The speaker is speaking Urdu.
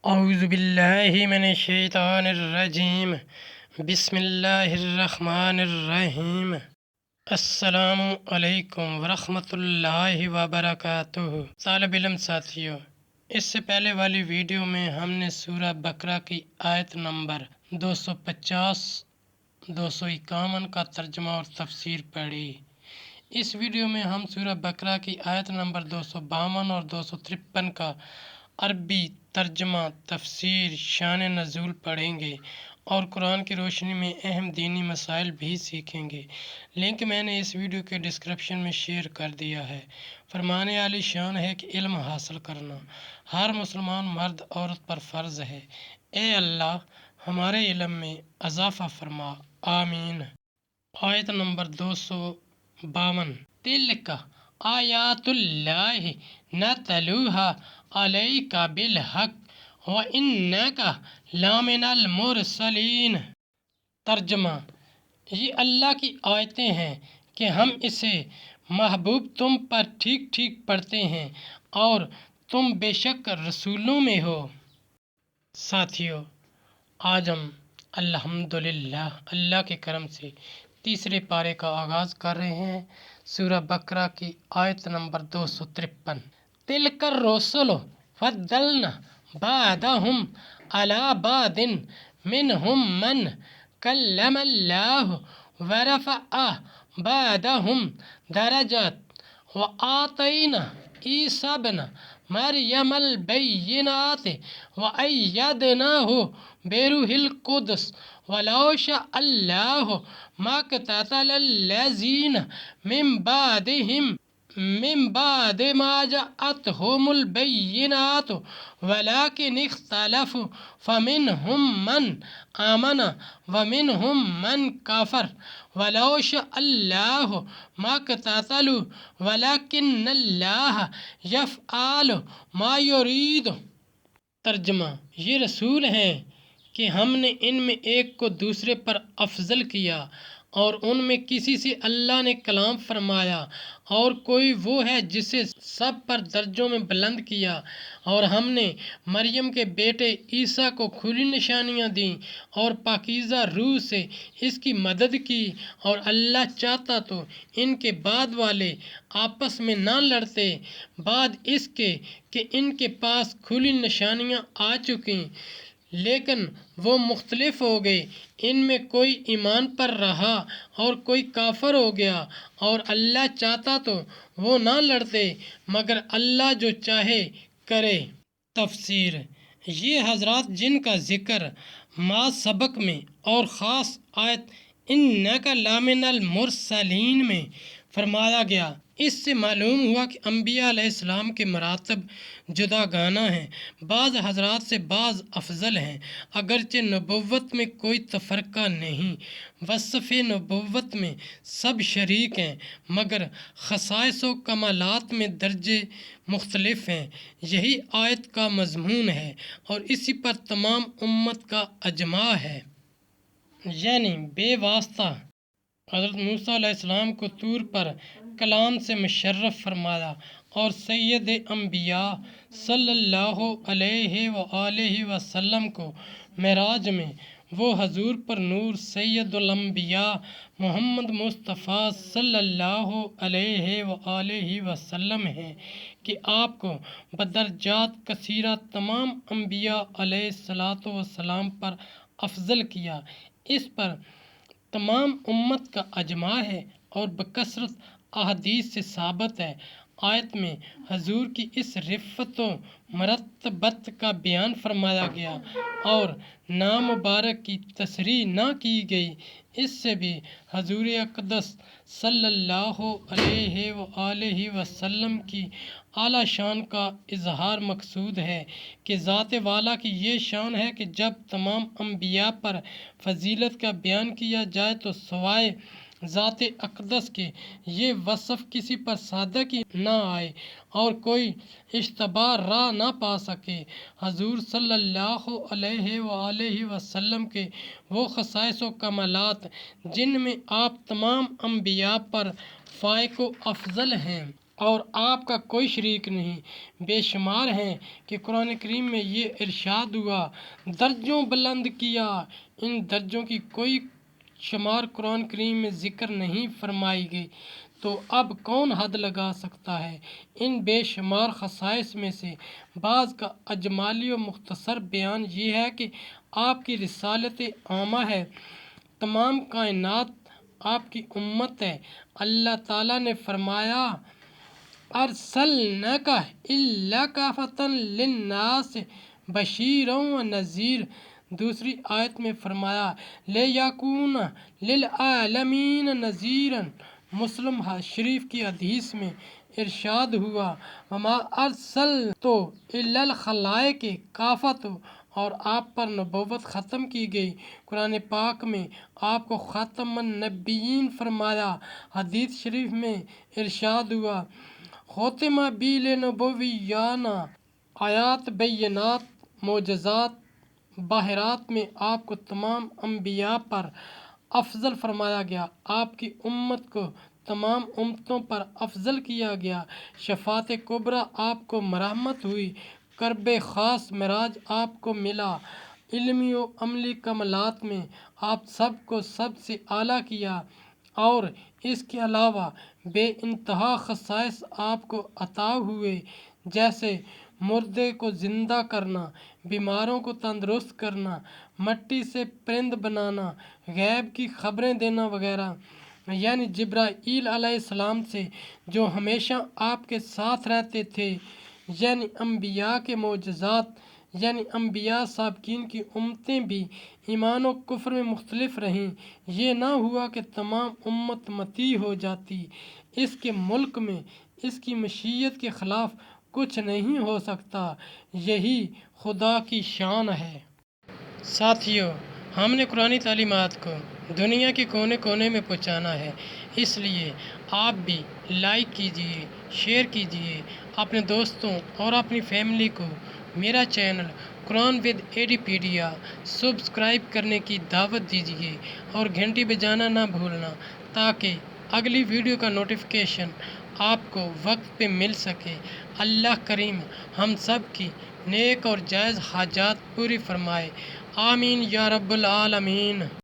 اعوذ باللہ من الشیطان الرجیم، بسم اللہ الرحمن الرحیم۔ السلام علیکم ورحمۃ اللہ وبرکاتہ۔ طالب علم ساتھیوں، اس سے پہلے والی ویڈیو میں ہم نے سورہ بقرہ کی آیت نمبر 250 251 کا ترجمہ اور تفسیر پڑھی۔ اس ویڈیو میں ہم سورہ بقرہ کی آیت نمبر 252 اور 253 کا عربی ترجمہ، تفسیر، شان نزول پڑھیں گے اور قرآن کی روشنی میں اہم دینی مسائل بھی سیکھیں گے۔ لنک میں نے اس ویڈیو کے ڈسکرپشن میں شیئر کر دیا ہے۔ فرمانے عالی شان ہے کہ علم حاصل کرنا ہر مسلمان مرد عورت پر فرض ہے۔ اے اللہ ہمارے علم میں اضافہ فرما، آمین۔ آیت نمبر 252۔ تلک آیات اللہ نتلوها علیک بالحق وانک لمن المرسلین۔ ترجمہ: یہ اللہ کی آیتیں ہیں کہ ہم اسے محبوب تم پر ٹھیک ٹھیک پڑھتے ہیں اور تم بے شک رسولوں میں ہو۔ ساتھیو، آج ہم الحمدللہ اللہ کے کرم سے تیسرے پارے کا آغاز کر رہے ہیں۔ سورہ بقرہ کی آیت نمبر 253۔ تلک الرسل فضلنا بعضهم علی بعض منهم من کلم اللہ ورفع بعضهم درجات وآتینا عیسی ابن مریم البینات وأیدناہ بروح القدس ولو شاء اللہ ما اقتتل الذین من بعد ما جاءتهم البینات ولکن اختلفوا فمنهم من آمن ومنهم من کفر ولو شاء اللہ ما اقتتلوا ولکن اللہ یفعل ما یرید۔ ترجمہ: یہ رسول ہیں کہ ہم نے ان میں ایک کو دوسرے پر افضل کیا اور ان میں کسی سے اللہ نے کلام فرمایا، اور کوئی وہ ہے جسے سب پر درجوں میں بلند کیا، اور ہم نے مریم کے بیٹے عیسیٰ کو کھلی نشانیاں دیں اور پاکیزہ روح سے اس کی مدد کی، اور اللہ چاہتا تو ان کے بعد والے آپس میں نہ لڑتے بعد اس کے کہ ان کے پاس کھلی نشانیاں آ چکیں، لیکن وہ مختلف ہو گئے۔ ان میں کوئی ایمان پر رہا اور کوئی کافر ہو گیا، اور اللہ چاہتا تو وہ نہ لڑتے، مگر اللہ جو چاہے کرے۔ تفسیر: یہ حضرات جن کا ذکر ما سبق میں اور خاص آیت انک لمن المرسلین میں فرمایا گیا، اس سے معلوم ہوا کہ انبیاء علیہ السلام کے مراتب جداگانہ ہیں، بعض حضرات سے بعض افضل ہیں، اگرچہ نبوت میں کوئی تفرقہ نہیں، وصف نبوت میں سب شریک ہیں، مگر خصائص و کمالات میں درجے مختلف ہیں۔ یہی آیت کا مضمون ہے اور اسی پر تمام امت کا اجماع ہے۔ یعنی بے واسطہ حضرت موسیٰ علیہ السلام کو طور پر کلام سے مشرف فرمایا، اور سید انبیاء صلی اللہ علیہ وآلہ وسلم کو معراج میں وہ حضور پر نور سید الانبیاء محمد مصطفیٰ صلی اللہ علیہ وآلہ وسلم ہے کہ آپ کو بدرجات کثیرہ تمام انبیاء علیہ الصلاۃ والسلام پر افضل کیا۔ اس پر تمام امت کا اجماع ہے اور بکثرت احادیث سے ثابت ہے۔ آیت میں حضور کی اس رفعت و مرتبت کا بیان فرمایا گیا اور نام مبارک کی تصریح نہ کی گئی، اس سے بھی حضور اقدس صلی اللہ علیہ وآلہ وسلم کی اعلیٰ شان کا اظہار مقصود ہے کہ ذات والا کی یہ شان ہے کہ جب تمام انبیاء پر فضیلت کا بیان کیا جائے تو سوائے ذات اقدس کے یہ وصف کسی پر صادق نہ آئے اور کوئی اشتباہ راہ نہ پا سکے۔ حضور صلی اللہ علیہ وآلہ وسلم کے وہ خصائص و کمالات جن میں آپ تمام انبیاء پر فائق و افضل ہیں، اور آپ کا کوئی شریک نہیں۔ بے شمار ہیں کہ قرآن کریم میں یہ ارشاد ہوا، درجوں بلند کیا۔ ان درجوں کی کوئی شمار قرآن کریم میں ذکر نہیں فرمائی گئی، تو اب کون حد لگا سکتا ہے؟ ان بے شمار خصائص میں سے بعض کا اجمالی و مختصر بیان یہ ہے کہ آپ کی رسالت عامہ ہے، تمام کائنات آپ کی امت ہے۔ اللہ تعالیٰ نے فرمایا، ارسلناک الا کافۃ للناس بشیرا ونذیر۔ دوسری آیت میں فرمایا، لیکون للعالمین نذیرا۔ مسلم شریف کی حدیث میں ارشاد ہوا، وما ارسلت الا الخلائق کافۃ، اور آپ پر نبوت ختم کی گئی۔ قرآن پاک میں آپ کو خاتم النبیین فرمایا۔ حدیث شریف میں ارشاد ہوا، ختم بی لنبوینا۔ آیات بینات، معجزات، باہرات میں آپ کو تمام انبیاء پر افضل فرمایا گیا۔ آپ کی امت کو تمام امتوں پر افضل کیا گیا۔ شفاعت کبریٰ آپ کو مرحمت ہوئی۔ قرب خاص معراج آپ کو ملا۔ علمی و عملی کمالات میں آپ سب کو سب سے اعلیٰ کیا، اور اس کے علاوہ بے انتہا خصائص آپ کو عطا ہوئے، جیسے مردے کو زندہ کرنا، بیماروں کو تندرست کرنا، مٹی سے پرند بنانا، غیب کی خبریں دینا وغیرہ۔ یعنی جبرائیل علیہ السلام سے جو ہمیشہ آپ کے ساتھ رہتے تھے۔ یعنی انبیاء کے معجزات۔ یعنی انبیاء سابقین کی امتیں بھی ایمان و کفر میں مختلف رہیں، یہ نہ ہوا کہ تمام امت متی ہو جاتی۔ اس کے ملک میں اس کی مشیت کے خلاف کچھ نہیں ہو سکتا، یہی خدا کی شان ہے۔ ساتھیو، ہم نے قرآنی تعلیمات کو دنیا کے کونے کونے میں پہنچانا ہے، اس لیے آپ بھی لائک کیجئے، شیئر کیجئے، اپنے دوستوں اور اپنی فیملی کو میرا چینل قرآن ود ایڈیپیڈیا سبسکرائب کرنے کی دعوت دیجئے، اور گھنٹی بجانا نہ بھولنا، تاکہ اگلی ویڈیو کا نوٹیفیکیشن آپ کو وقت پہ مل سکے۔ اللہ کریم ہم سب کی نیک اور جائز حاجات پوری فرمائے، آمین یا رب العالمین۔